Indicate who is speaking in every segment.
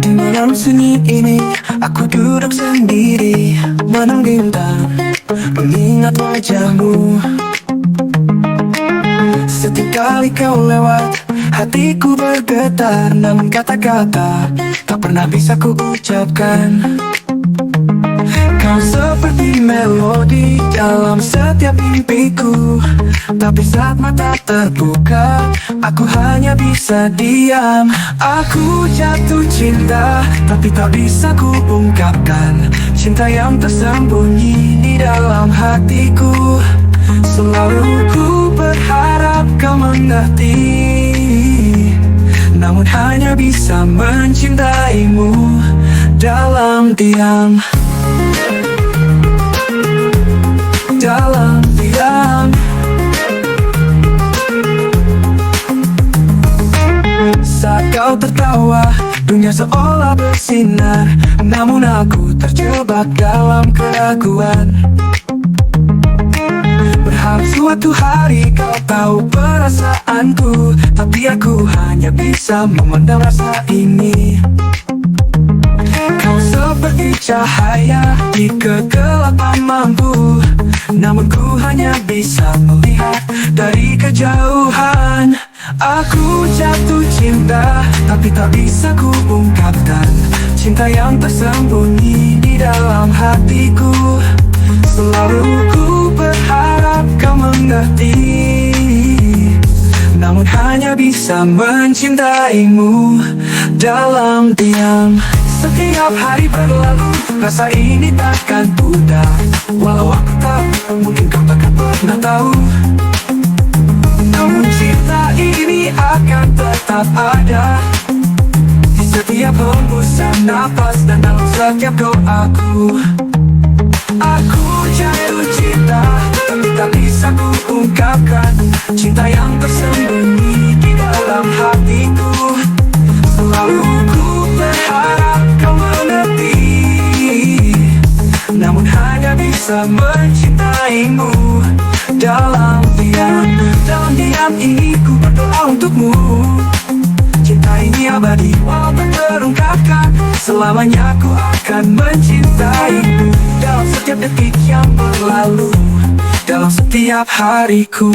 Speaker 1: Di malam sunyi ini, aku duduk sendiri, menang bintang, mengingat wajahmu. Setiap kali kau lewat, hatiku bergetar, namun kata-kata tak pernah bisa ku ucapkan. Kau seperti melodi dalam setiap mimpiku, tapi saat mata terbuka, aku hanya bisa diam. Aku jatuh cinta, tapi tak bisa ku ungkapkan cinta yang tersembunyi di dalam hatiku. Selalu ku berharap kau mengerti, namun hanya bisa mencintaimu dalam diam. Dalam diam. Saat kau tertawa, dunia seolah bersinar, namun aku terjebak dalam keraguan. Berharap suatu hari kau tahu perasaanku, tapi aku hanya bisa memendam rasa ini. Kau seperti cahaya di kegelapan mampu, namun ku hanya bisa melihat dari kejauhan. Aku jatuh cinta, tapi tak bisa ku ungkapkan cinta yang tersembunyi di dalam hatiku. Selalu ku berharap kau mengerti, namun hanya bisa mencintaimu dalam diam. Setiap hari berlalu, rasa ini takkan pudar, walau aku tak mungkin kau takkan pernah tahu. Namun cinta ini akan tetap ada di setiap hembusan napas dan dalam setiap doaku. Aku jatuh cinta, tapi tak bisa ku ungkapkan cinta yang tersembunyi di dalam hatiku. Selalu ku berharap kau mengerti, namun hanya bisa mencintaimu dalam diam. Dalam diam ini ku berdoa untukmu, cinta ini abadi walaupun terungkapkan. Selamanya ku akan mencintaimu dalam setiap detik yang berlalu, dalam setiap hariku.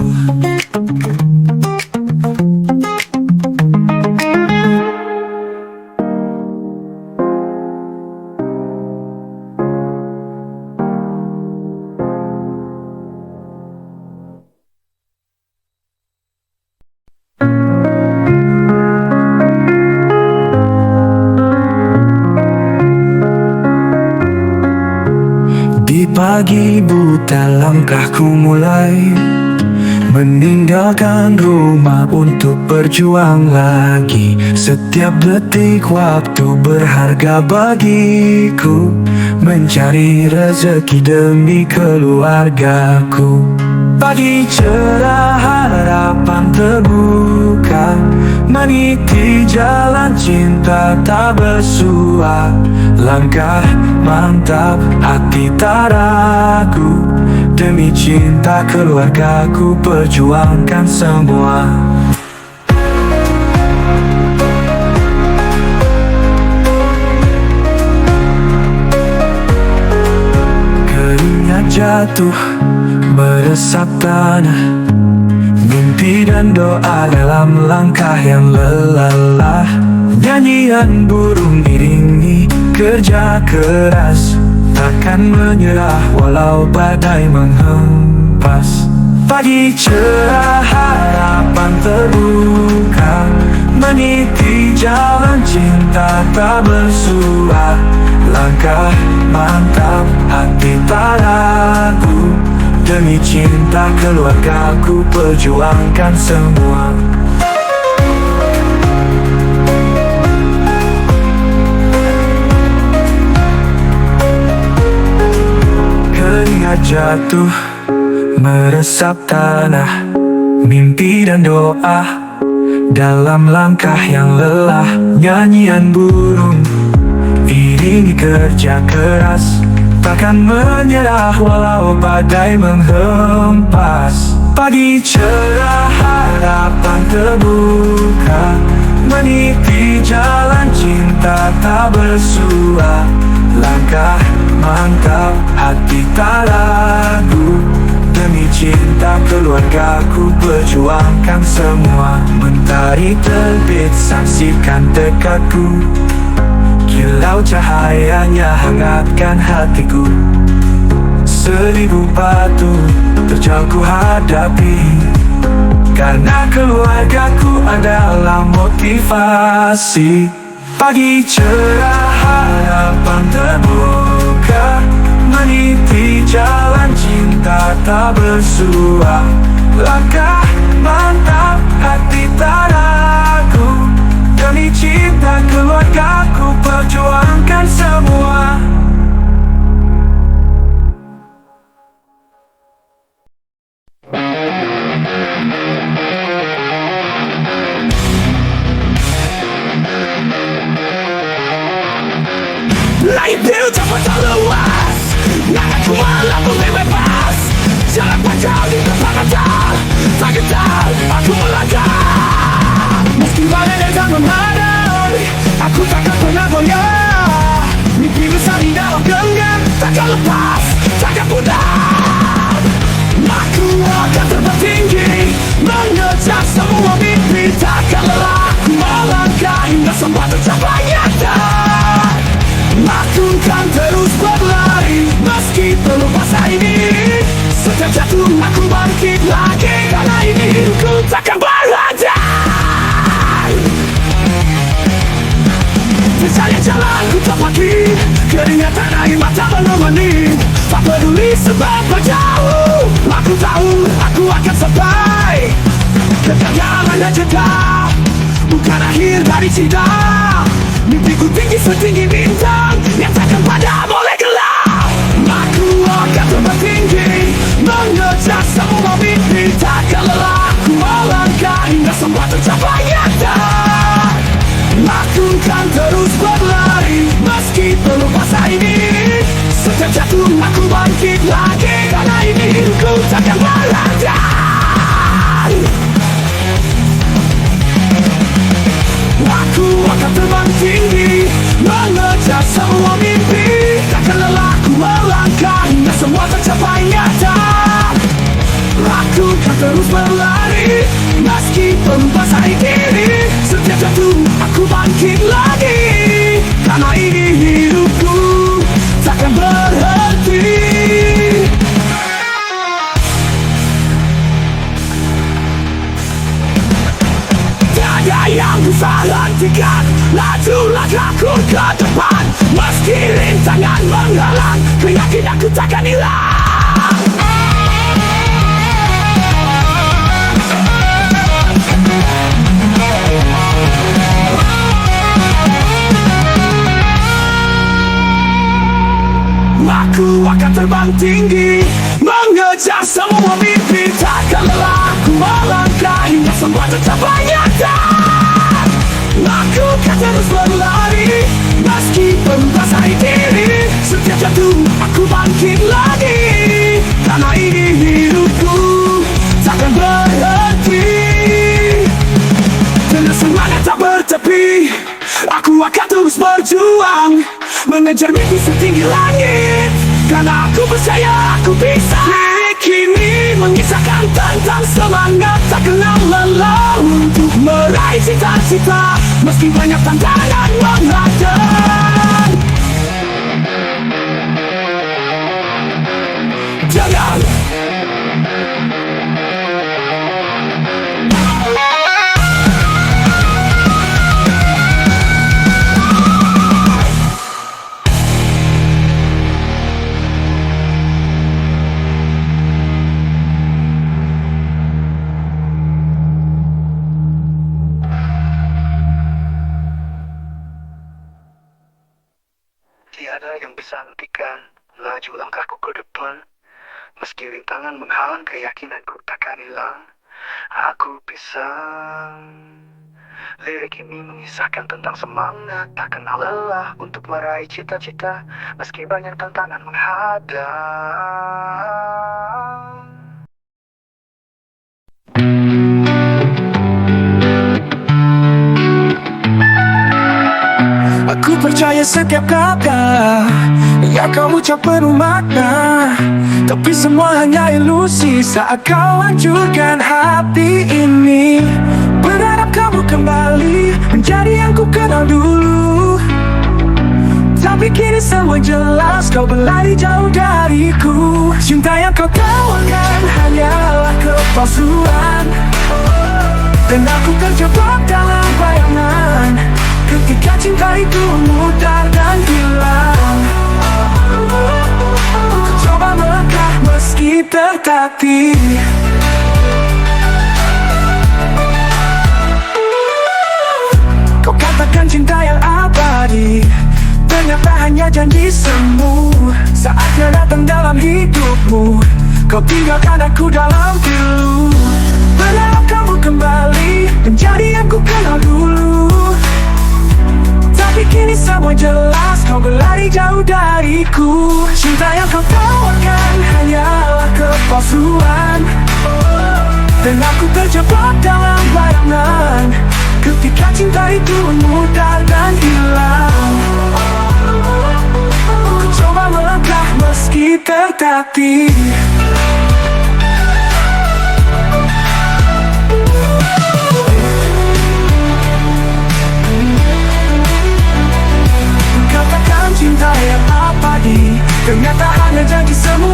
Speaker 1: Di pagi buta langkahku mulai meninggalkan rumah untuk berjuang lagi. Setiap detik waktu berharga bagiku, mencari rezeki demi keluargaku. Pagi cerah harapan terbuka, meniti jalan cinta tak bersua. Langkah mantap, hati tak ragu, demi cinta keluargaku perjuangkan semua. Keringat jatuh meresap tanah, mimpi dan doa dalam langkah yang lelah. Nyanyian burung iringi kerja keras, takkan menyerah walau badai menghempas. Pagi cerah harapan terbuka, meniti jalan cinta tak bersua. Langkah mantap, hati tak ragu, demi cinta keluargaku perjuangkan semua. Keringat jatuh meresap tanah, mimpi dan doa dalam langkah yang lelah. Nyanyian burung iringi kerja keras, takkan menyerah walau badai menghempas. Pagi cerah harapan terbuka, meniti jalan cinta tak bersua. Langkah mantap, hati tak ragu. Demi cinta keluargaku perjuangkan semua. Mentari terbit, saksikan tekadku. Kilau cahayanya hangatkan hatiku. 1000 batu terjal ku hadapi, karena keluargaku adalah motivasi. Pagi cerah, harapan terbuka, meniti jalan cinta tak bersua. Langkah mantap, hati tak ragu. Demi cinta keluargaku perjuangkan semua.
Speaker 2: Langit biru tak luas, aku malah boleh bebas. Jalan panjang di depan mata, tak gentar aku melangkah. Meski badai datang memadai, aku takkan pernah goyah. Mimpi besar di dalam genggam, takkan lepas, takkan pudar. Aku akan terbang tinggi, mengejar semua mimpi. Takkan lelah, aku melangkah hingga semua tercapai nyata. Aku kan terus berlari, meski belum masa ini. Setiap jatuh aku bangkit lagi, karena ini hidupku takkan berhenti. Percaya jalanku tepati, keringatan air mata menemani. Tak peduli seberapa jauh, aku tahu aku akan sampai. Kegagalan dan jeda bukan akhir dari cinta. Mimpiku tinggi setinggi bintang yang takkan pada boleh gelap. Aku akan terbang tinggi, mengejar semua mimpi. Takkan lelah, aku melangkah hingga semua tercapai nyata. Aku kan terus berlari, meski belum masa ini. Setiap jatuh aku bangkit lagi, karena ini hidupku takkan berhenti. Aku akan terbang tinggi, mengejar semua mimpi. Takkan lelah ku melangkah hingga semua tercapai nyata. Aku akan terus berlari, meski berubah hari ini. Setiap jatuh aku bangkit lagi, karena ini hidupku takkan berhenti. Yang bisa hentikan laju langkahku ke depan. Meski rintangan menghalang, keyakinanku takkan hilang. Aku akan terbang tinggi, mengejar semua mimpi. Takkan lelah, aku melangkah hingga semua tercapai nyata. Aku akan terus berlari, meski berubah hari ini. Setiap jatuh aku bangkit lagi, karena ini hidupku takkan berhenti. Dengan semangat tak bertepi, aku akan terus berjuang, mengejar mimpi setinggi langit. Karena aku percaya aku bisa. Lirik ini mengisahkan tentang semangat tak kenal lelah, untuk meraih cita-cita meski banyak tantangan menghadang. Jangan tiada yang bisa hentikan laju langkahku ke depan. Meski rintangan menghalang, keyakinanku takkan hilang. Aku bisa. Lirik ini mengisahkan tentang semangat tak kenal lelah, untuk meraih cita-cita meski banyak tantangan menghadang.
Speaker 1: percaya setiap kata yang kau ucap penuh makna, tapi semua hanya ilusi saat kau hancurkan hati ini. Berharap kamu kembali menjadi yang ku kenal dulu, tapi kini semua jelas kau berlari jauh dariku. Cinta yang kau tawarkan hanyalah kepalsuan, dan aku terjebak dalam bayangan ketika cinta itu mudar dan hilang. Ku coba melangkah meski tertatih. Kau katakan cinta yang abadi, ternyata hanya janji semu. Saatnya datang dalam hidupmu, kau tinggalkan aku dalam pilu. Berharap kamu kembali menjadi yang ku kenal dulu, tapi kini semua jelas kau berlari jauh dariku. Cinta yang kau tawarkan hanyalah kepalsuan, dan aku terjebak dalam bayangan ketika cinta itu mudar dan hilang. Ku coba melangkah meski tertatih. Katakan cinta yang abadi, ternyata hanya janji semu.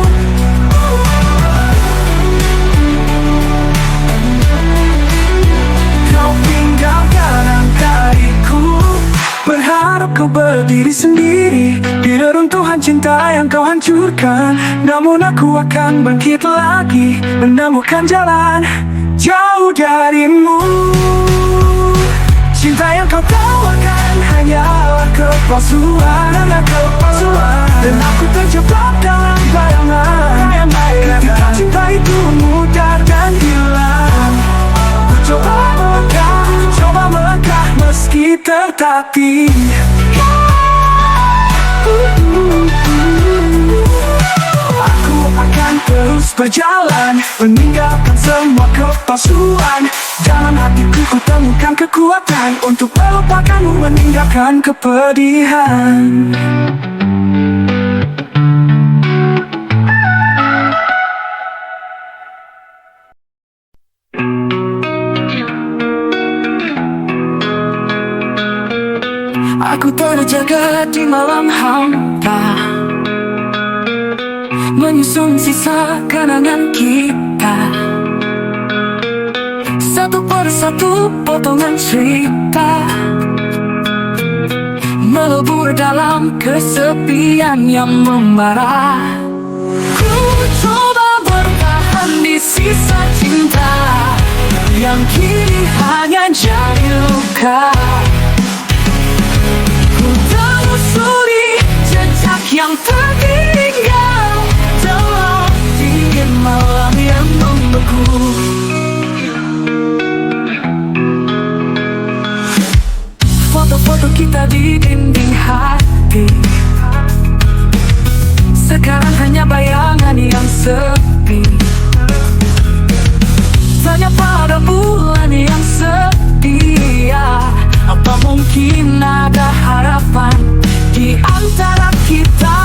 Speaker 1: Kau tinggalkan dariku, berharap kau berdiri sendiri di reruntuhan cinta yang kau hancurkan. Namun aku akan bangkit lagi, menemukan jalan jauh darimu. Cinta yang kau tawarkan hanyalah kepalsuan, dan aku terjebak dalam bayangan ketika cinta itu mudar dan hilang. Ku coba melangkah meski tertatih. Aku akan terus berjalan, meninggalkan semua kepalsuan. Dalam hatiku ku temukan kekuatan untuk melupakanmu, meninggalkan kepedihan. Aku terjaga di malam hampa, menyusun sisa kenangan kita, satu persatu potongan cerita melebur dalam kesepian yang membara. Ku coba bertahan di sisa cinta yang kini hanya jadi luka. Ku telusuri jejak yang tertinggal dalam dingin malam yang membeku. Foto-foto kita di dinding hati sekarang hanya bayangan yang sepi. Tanya pada bulan yang setia, apa mungkin ada harapan di antara kita?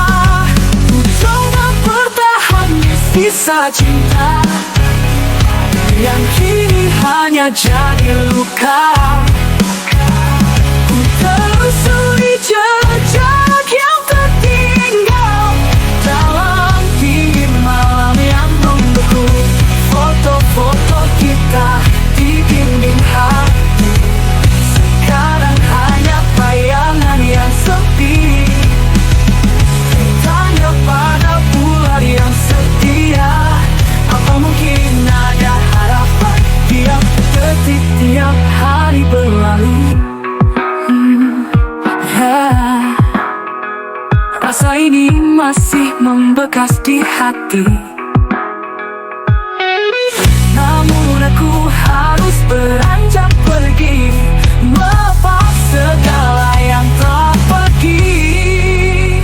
Speaker 1: Ku coba bertahan di sisa cinta yang kini hanya jadi luka. Ku telusuri jejak yang tertinggal dalam dingin malam yang membeku. Foto-foto kita di dinding hati sekarang hanya bayangan yang sepi. Tanya pada bulan yang setia, apa mungkin ada harapan tiap detik, tiap hari berlalu. Rasa ini masih membekas di hati, namun aku harus beranjak pergi, melepas segala yang tak pergi.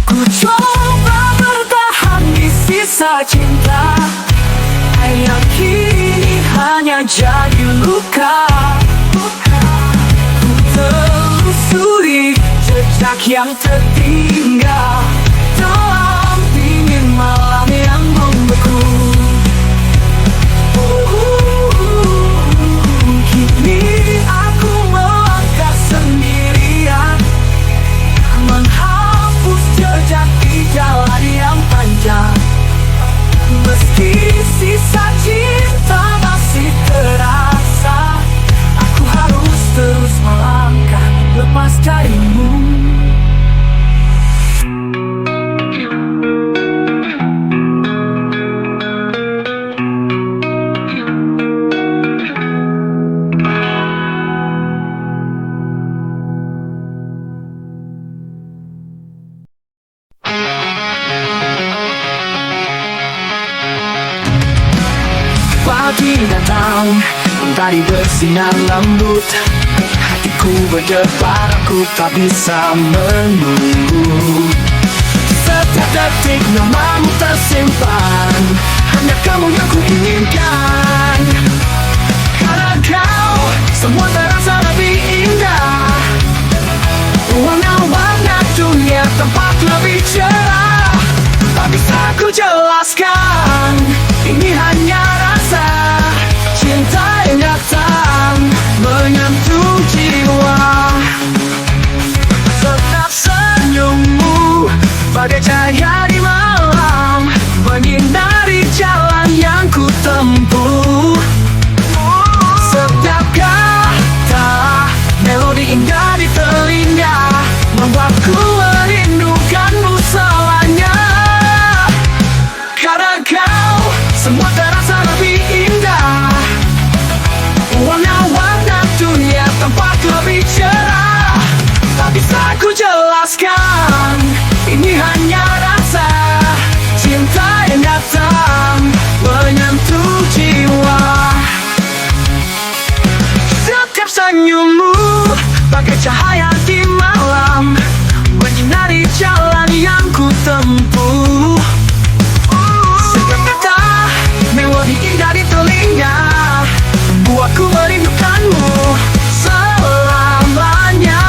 Speaker 1: Ku coba bertahan di sisa cinta yang kini hanya jadi luka. Ku telusuri jejak jejak yang tertinggal dalam dingin malam yang membeku. Kini aku melangkah sendirian, menghapus jejak di jalan yang panjang. Meski sisa cinta masih terasa, aku harus terus melangkah lepas darimu. Pagi datang, mentari bersinar lembut. Hatiku berdebar, aku tak bisa menunggu. Setiap detik namamu tersimpan, hanya kamu yang ku inginkan. Karena kau, semua terasa lebih indah. Warna-warna dunia tampak lebih cerah. Tak bisa ku jelaskan, ini hanya rasa cinta yang datang menyentuh jiwa. Setiap senyummu bagai cahaya di malam, menyinari jalan yang ku tempuh. Setiap kata melodi indah di telinga, membuatku merindukanmu selamanya. Karena kau, semua terasa lebih indah. Warna-warna dunia tampak lebih cerah. Tak bisa ku jelaskan, ini hanya rasa cinta yang datang menyentuh jiwa. Setiap senyummu bagai cahaya di malam, menyinari jalan yang ku tempuh. Melodi indah di telinga, buatku merindukanmu selamanya.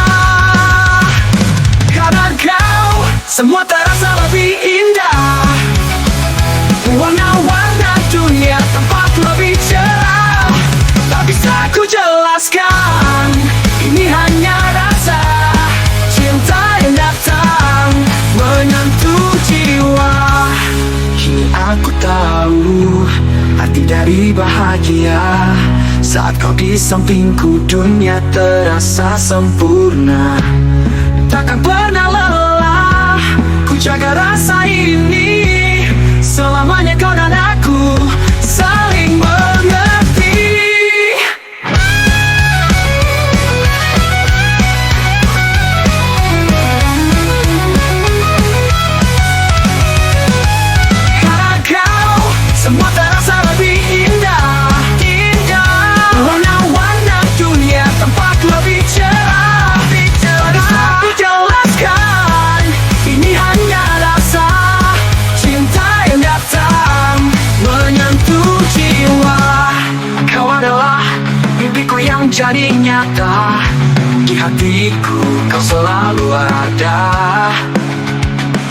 Speaker 1: Karena kau, semua terasa lebih indah. Warna-warna dunia tampak lebih cerah. Tak bisa ku jelaskan, ini hanya rasa cinta yang datang menyentuh jiwa. Kini aku tahu arti dari bahagia. Saat kau di sampingku, dunia terasa sempurna. Takkan pernah lelah ku jaga rasa ini. Selamanya kau dan aku saling mengerti. Semua terasa lebih indah, indah. Warna-warna dunia tampak lebih cerah. Tak bisa ku jelaskan, ini hanya rasa cinta yang datang menyentuh jiwa. Kau adalah mimpiku yang jadi nyata. Di hatiku kau selalu ada.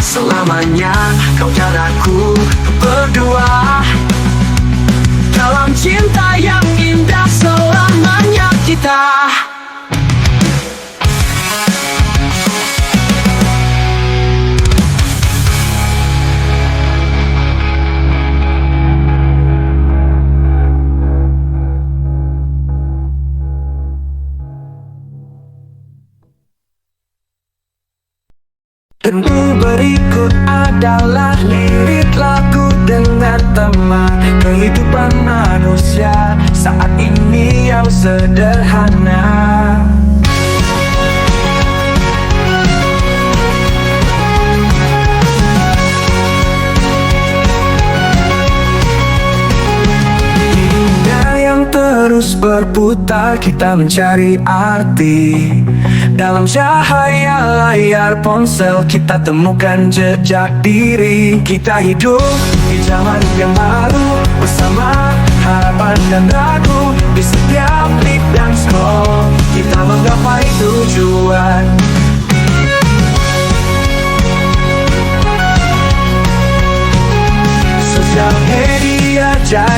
Speaker 1: Selamanya kau dan aku berdua dalam cinta yang indah, selamanya kita. Dan berikut adalah lirik lagu dengan tema kehidupan manusia saat ini yang sederhana. Dunia yang terus berputar, kita mencari arti. Dalam cahaya layar ponsel kita temukan jejak diri. Kita hidup di zaman yang baru, bersama harapan dan ragu. Di setiap klik dan scroll kita menggapai tujuan.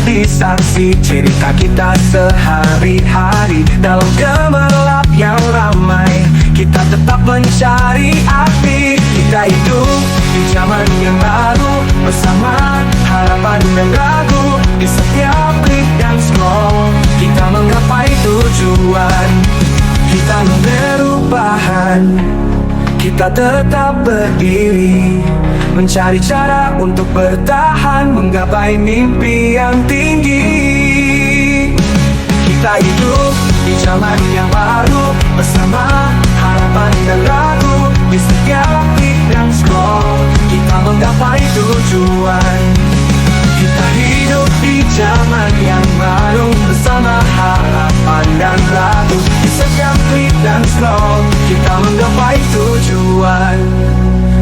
Speaker 1: jadi saksi cerita kita sehari-hari. Dalam gemerlap yang ramai, kita tetap mencari arti. Kita hidup di zaman yang baru, bersama harapan dan ragu. Di setiap klik dan scroll, kita menggapai tujuan. Kita berubah, kita tetap berdiri, mencari cara untuk bertahan, menggapai mimpi yang tinggi. Kita hidup di zaman yang baru, bersama harapan dan ragu. Di setiap klik dan scroll, kita menggapai tujuan. Kita hidup di zaman yang baru, bersama harapan dan ragu. Di setiap klik dan scroll, kita menggapai tujuan.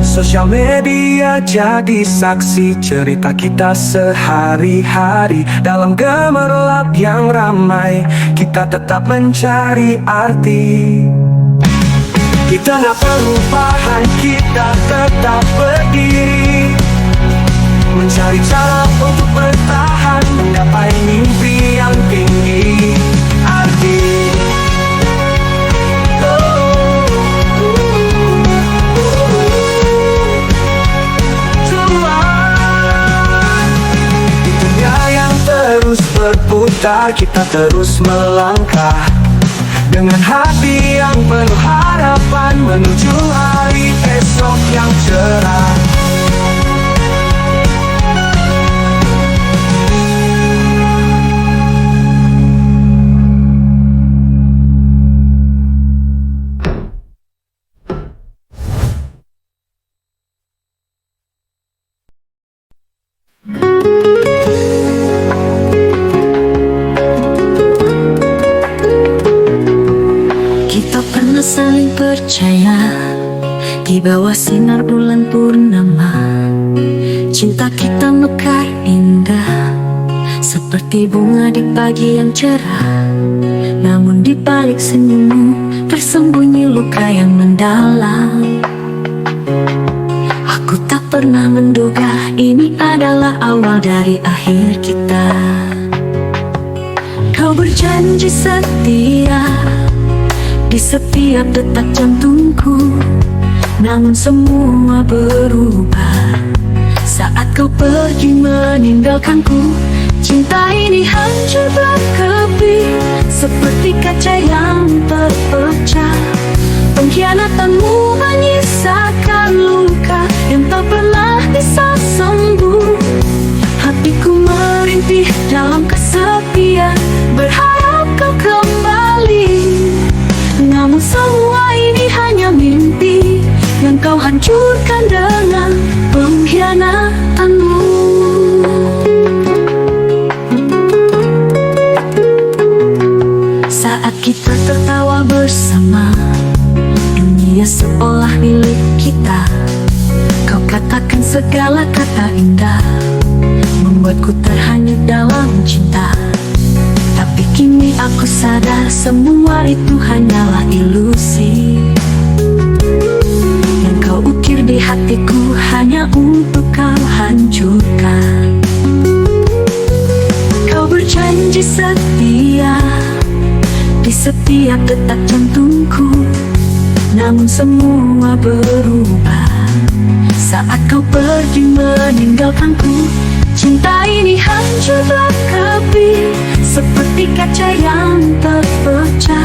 Speaker 1: Sosial media jadi saksi cerita kita sehari-hari. Dalam gemerlap yang ramai, kita tetap mencari arti. Kita gak perubahan, kita tetap berdiri, mencari cara untuk bertahan, menggapai mimpi yang tinggi. Arti di dunia yang terus berputar, kita terus melangkah dengan hati yang penuh harapan, menuju hari esok yang cerah.
Speaker 3: Saling percaya di bawah sinar bulan purnama. Cinta kita mekar indah seperti bunga di pagi yang cerah. Namun di balik senyummu tersembunyi luka yang mendalam. Aku tak pernah menduga ini adalah awal dari akhir kita. Kau berjanji setia di setiap detak jantungku, namun semua berubah saat kau pergi meninggalkanku. Cinta ini hancur berkeping seperti kaca yang terpecah. Pengkhianatanmu menyisakan luka yang tak pernah bisa sembuh. Hatiku merintih dalam kesepian, berharap kau kembali. Namun semua ini hanya mimpi yang kau hancurkan dengan pengkhianatanmu. Saat kita tertawa bersama, dunia seolah milik kita. Kau katakan segala kata indah, membuatku terhanyut dalam cinta. Tapi kini aku sadar semua itu hanyalah ilusi yang kau ukir di hatiku hanya untuk kau hancurkan. Kau berjanji setia di setiap detak jantungku, namun semua berubah saat kau pergi meninggalkanku. Cinta ini hancur berkeping seperti kaca yang terpecah.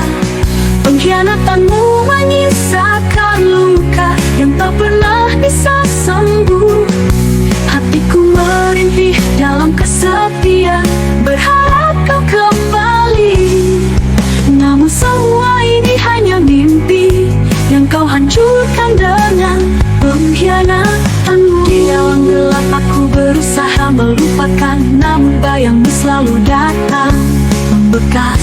Speaker 3: Pengkhianatanmu menyisakan luka yang tak pernah bisa sembuh. Hatiku merintih dalam kesepian, berharap kau kembali. Namun semua ini hanya mimpi yang kau hancurkan dengan pengkhianatanmu. Di dalam gelap aku berusaha melupakan, namun bayangmu selalu datang, membekas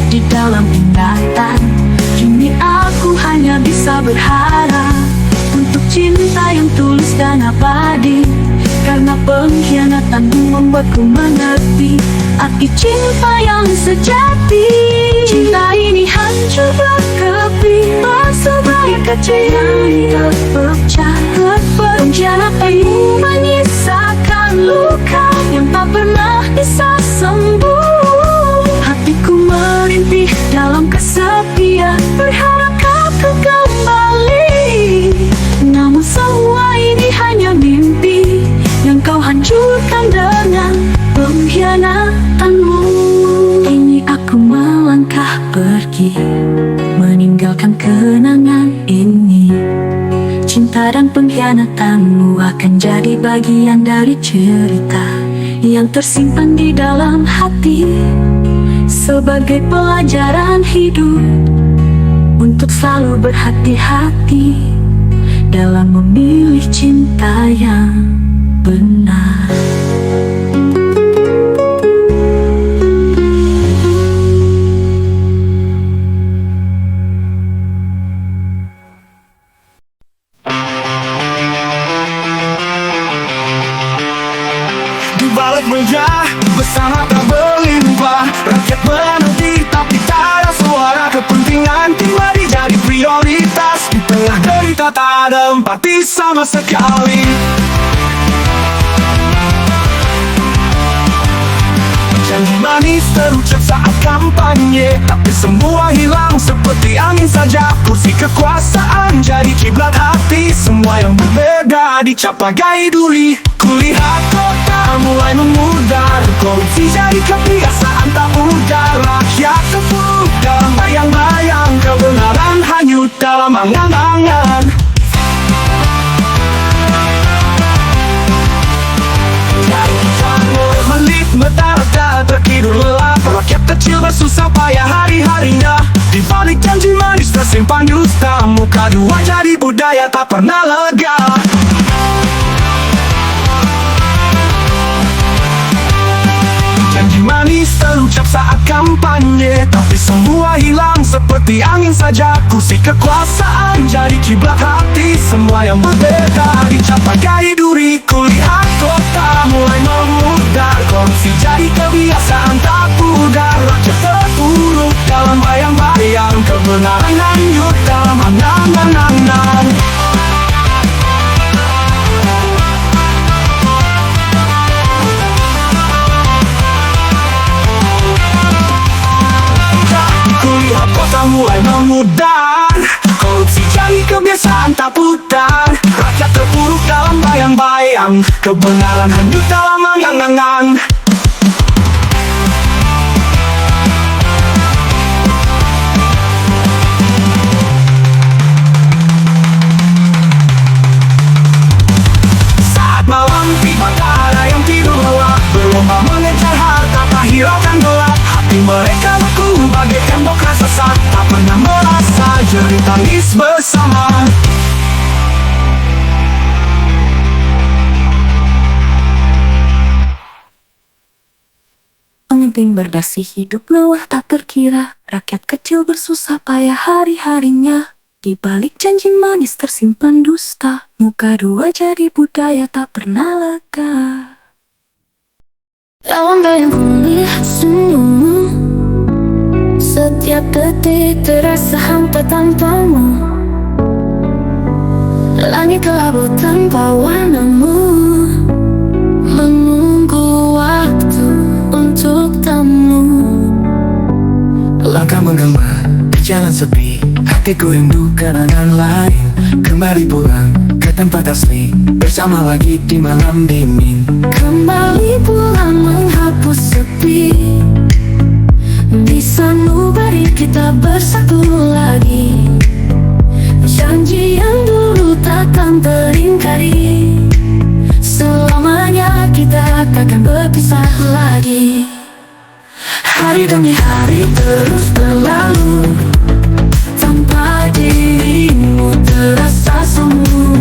Speaker 3: di dalam ingatan. Kini aku hanya bisa berharap untuk cinta yang tulus dan abadi, karena pengkhianatanmu membuatku mengerti arti cinta yang sejati. Cinta ini hancur berkeping sebagai kaca yang terpecah. Pengkhianatanmu menyisakan luka yang tak pernah bisa sembuh. Hatiku merintih dalam kesepian, berharap kau kembali. Namun semua ini hanya mimpi yang kau hancurkan dengan pengkhianatanmu. Kini aku melangkah pergi, meninggalkan kenangan ini. Cinta dan pengkhianatanmu akan jadi bagian dari cerita yang tersimpan di dalam hati, sebagai pelajaran hidup untuk selalu berhati-hati dalam memilih cinta yang benar.
Speaker 2: Di balik meja bersama tak berlimpah, rakyat menanti tapi tak ada suara. Kepentingan pribadi jadi prioritas, di tengah derita tak ada empati sama sekali. Janji manis terucap saat kampanye, tapi semua hilang seperti angin saja. Kursi kekuasaan jadi kiblat hati, semua yang berbeda dicap bagai duri. Kulihat kota mulai memudar, korupsi jadi kebiasaan tak mudah. Rakyat terpuruk dalam bayang-bayang, kebenaran hanyut dalam angan-angan. Menit mata-mata tertidur lelap, rakyat kecil bersusah payah hari-harinya. Di balik janji manis tersimpan dusta, muka dua jadi budaya tak pernah lega. Janji manis terucap saat kampanye, tapi semua hilang seperti angin saja. Kursi kekuasaan jadi kiblat hati, semua yang berbeda dicap bagai duri. Kulihat kota mulai memudar, korupsi jadi kebiasaan tak pudar. Rakyat terpuruk dalam bayang-bayang, kebenaran hanyut dalam angan-angan. Kulihat kota mulai memudar, korupsi jadi kebiasaan tak pudar. Rakyat terpuruk dalam bayang-bayang, kebenaran hanyut dalam angan-angan. Saat malam tiba tak ada yang tidur lelap, berlomba mengejar harta tak hiraukan gelap. Hati mereka beku bagai tembok raksasa, tak pernah merasa jerit tangis bersama.
Speaker 3: Pemimpin berdasi hidup mewah tak terkira, rakyat kecil bersusah payah hari-harinya. Di balik janji manis tersimpan dusta, muka dua jadi budaya tak pernah lega. Dalam bayangku lihat senyummu, setiap detik terasa hampa tanpamu. Langit kelabu tanpa warnamu, menunggu waktu untuk temu.
Speaker 1: Langkah menggema di jalan sepi, hatiku rindu kenangan lain. Kembali pulang ke tempat asli, bersama lagi di malam dingin.
Speaker 3: Kembali pulang menghapus sepi, di sanubari kita bersatu lagi. Janji yang dulu takkan teringkari, selamanya kita takkan berpisah lagi. Hari demi hari terus berlalu, tanpa dirimu terasa semu.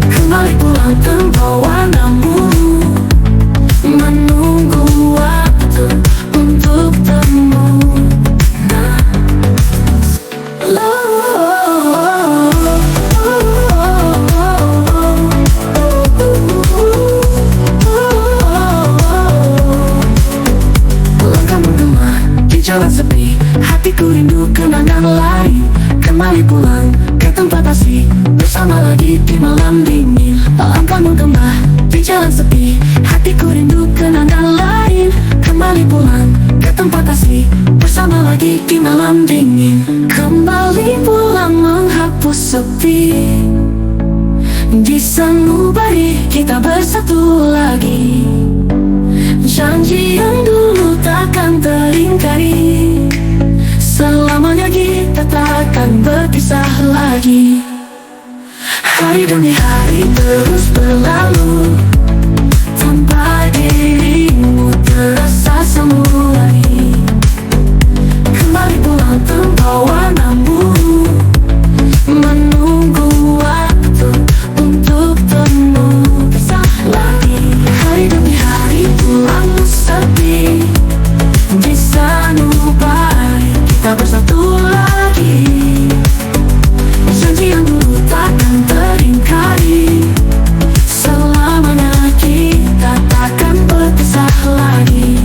Speaker 3: Kembali pulang tanpa warnamu, menunggu waktu untuk temu. Langkah menggema di jalan sepi, hatiku rindu kenangan lain. Kembali pulang ke tempat asli, bersama lagi di malam dingin. Langkah menggema Di jalan sepi, hatiku rindu kenangan lain. Kembali pulang ke tempat asli, bersama lagi di malam dingin. Kembali pulang menghapus sepi. Di sanubari kita bersatu lagi. Janji yang dulu takkan teringkari. Selamanya kita takkan berpisah lagi. Hari demi hari terus berlalu, tanpa dirimu terasa semu lagi. Kembali pulang terbawa namun menunggu waktu untuk temu pisah lagi. Hari demi hari pulang sepi. Di sanubari kita bersatu lagi. Janji yang dulu takkan teringkari. Selamanya kita takkan berpisah lagi.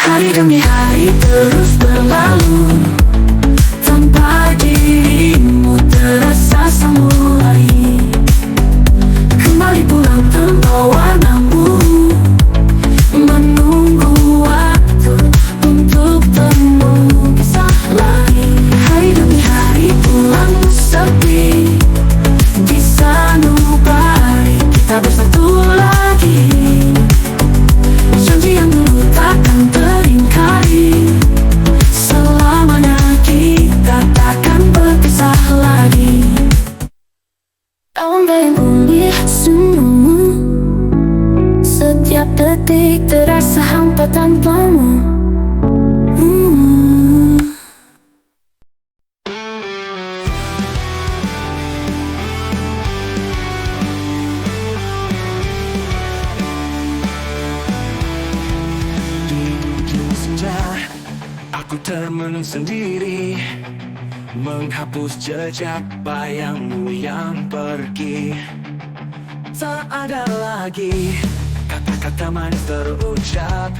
Speaker 3: Hari demi hari terus berlalu, tanpa dirimu terasa semu lagi. Kembali pulang terbawa namun menunggu waktu untuk temu pisah lagi. Hari demi hari pulang sepi. Di sanubari kita bersatu lagi. Janji yang dulu takkan teringkari. Selamanya kita takkan berpisah lagi. Ombak pulih senyummu. Setiap detik terasa hampa tanpamu.
Speaker 1: Aku termenung sendiri, menghapus jejak bayangmu yang pergi. Tak ada lagi kata-kata manis terucap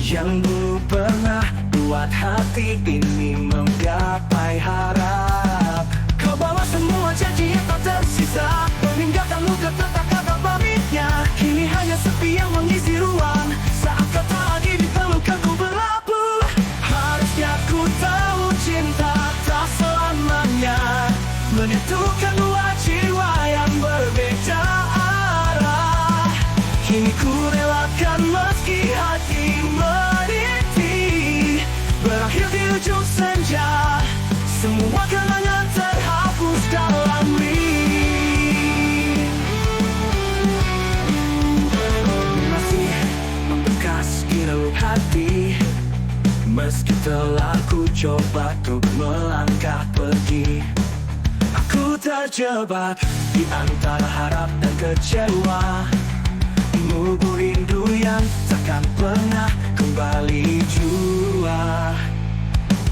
Speaker 1: yang dulu pernah buat hati ini menggapai harap. Kau bawa semua janji yang tak tersisa, meninggalkan luka tetap kata pamitnya. Kini hanya sepi yang mengisi ruang, saat kau tak lagi diperlukan ku berlabuh. Harusnya ku tahu cinta tak selamanya menyatukan dua jiwa yang berbeda arah. Kini ku relakan meski hati meniti, berakhir di ujung senja. Semua kenangan terhapus dalam ring. Masih membekas di relung hati, meski telah ku coba untuk melangkah pergi. Aku terjebak di antara harap dan kecewa, menunggu rindu yang takkan pernah kembali jua.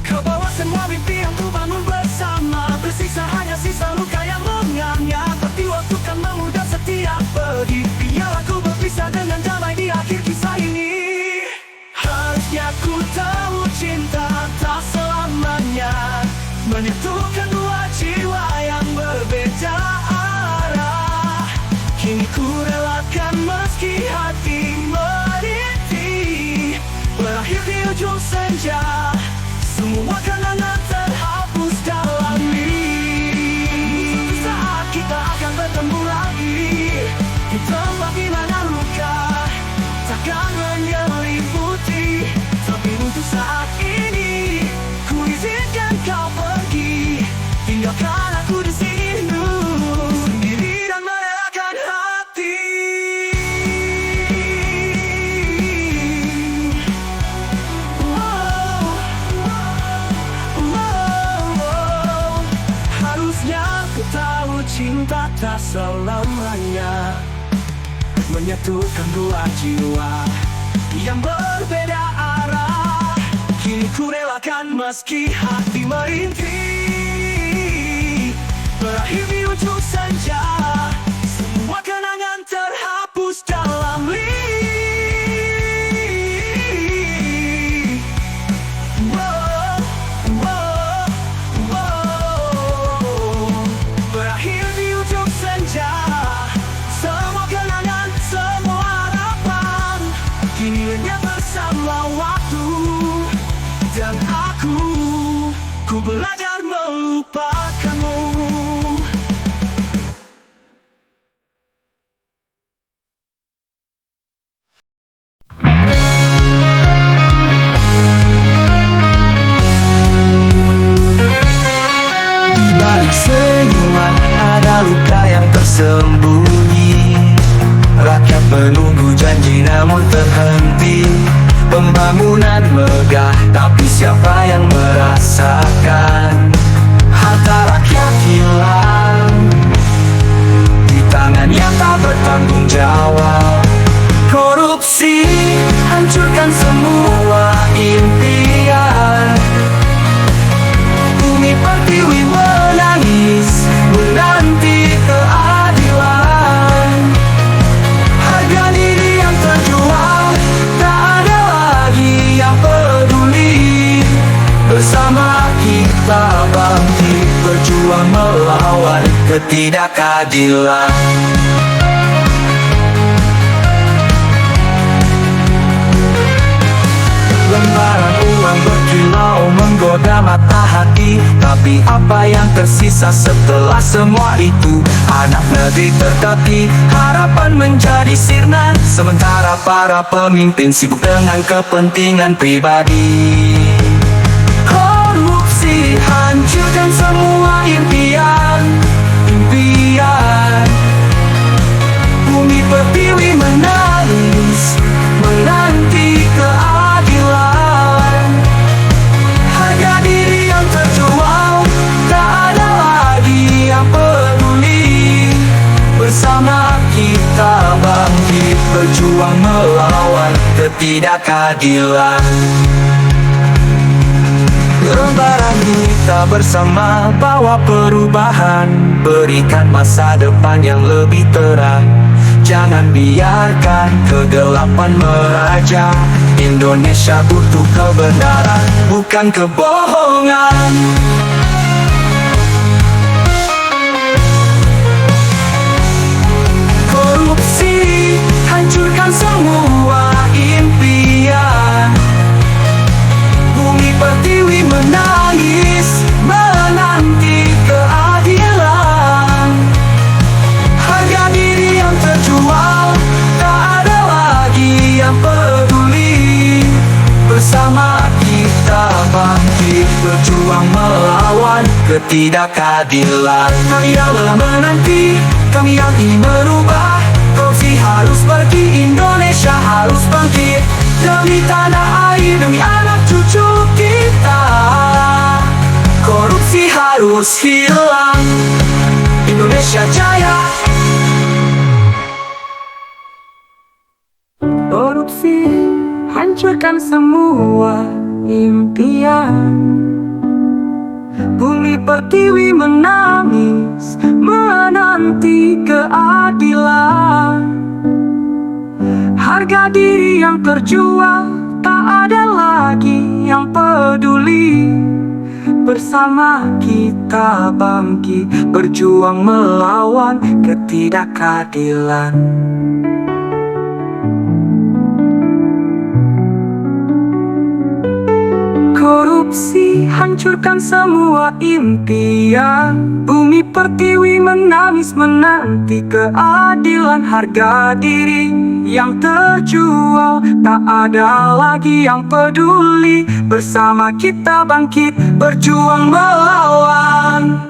Speaker 1: Kau bawa semua mimpi yang ku bangun bersama, bersisa hanya sisa luka yang menganga. Tapi waktu kan mengudar setiap pergi, biar aku berpisah dengan damai di akhir kisah ini. Harusnya ku tahu cinta tak selamanya menyatukan dua jiwa yang berbeda arah. Kini ku relakan meski hati meniti, berakhir di ujung senja. Semua kenangan terhapus dalam ring. Suatu saat kita akan bertemu lagi di tempat di mana luka takkan menyelimuti. Tapi untuk saat ini ku izinkan kau pergi, tinggalkan aku di sini sendiri dan merelakan hati. Harusnya ku tahu cinta tak selamanya menyatukan dua jiwa yang berbeda arah.
Speaker 2: Kini ku relakan meski hati merintih. Berakhir di ujung senja, semua kenangan terhapus dalam berakhir di ujung senja, semua kenangan, semua harapan kini lenyap bersama waktu. Dan ku belajar melupakanmu. Di balik senyuman ada luka yang tersembunyi. Rakyat menunggu janji namun terhenti. Pembangunan megah, tapi siapa yang merasakan? Harta rakyat hilang di tangan yang tak bertanggung jawab. Korupsi hancurkan semua impian. Bumi pertiwi menangis, menanti keadilan. Harga diri yang terjual, tak ada lagi yang peduli. Bersama kita bangkit, berjuang melawan ketidakadilan. Lembaran uang berkilau menggoda mata hati, tapi apa yang tersisa setelah semua itu? Anak negeri tertatih, harapan menjadi sirna. Sementara para pemimpin sibuk dengan kepentingan pribadi. Korupsi hancurkan semua impian. Bumi pertiwi menangis, menanti keadilan. Harga diri yang terjual, tak ada lagi yang peduli. Bersama kita bangkit, berjuang melawan ketidakadilan. Lembaran kita bersama bawa perubahan, berikan masa depan yang lebih terang. Jangan biarkan kegelapan meraja. Indonesia butuh kebenaran, bukan kebohongan. Korupsi hancurkan semua impian. Bumi pertiwi menangis, menanti keadilan. Harga diri yang terjual, tak ada lagi yang peduli. Bersama kita bangkit, berjuang melawan ketidakadilan. Kami yang lelah menanti, kami yang ingin merubah. Korupsi harus pergi, Indonesia harus bangkit. Demi tanah air, demi anak cucu kita. Korupsi harus hilang, Indonesia jaya. Korupsi hancurkan semua impian. Bumi pertiwi menangis, menanti keadilan. Harga diri yang terjual, tak ada lagi yang peduli. Bersama kita bangkit, berjuang melawan ketidakadilan. Korupsi hancurkan semua impian. Bumi pertiwi menangis, menanti keadilan. Harga diri yang terjual, tak ada lagi yang peduli. Bersama kita bangkit, berjuang melawan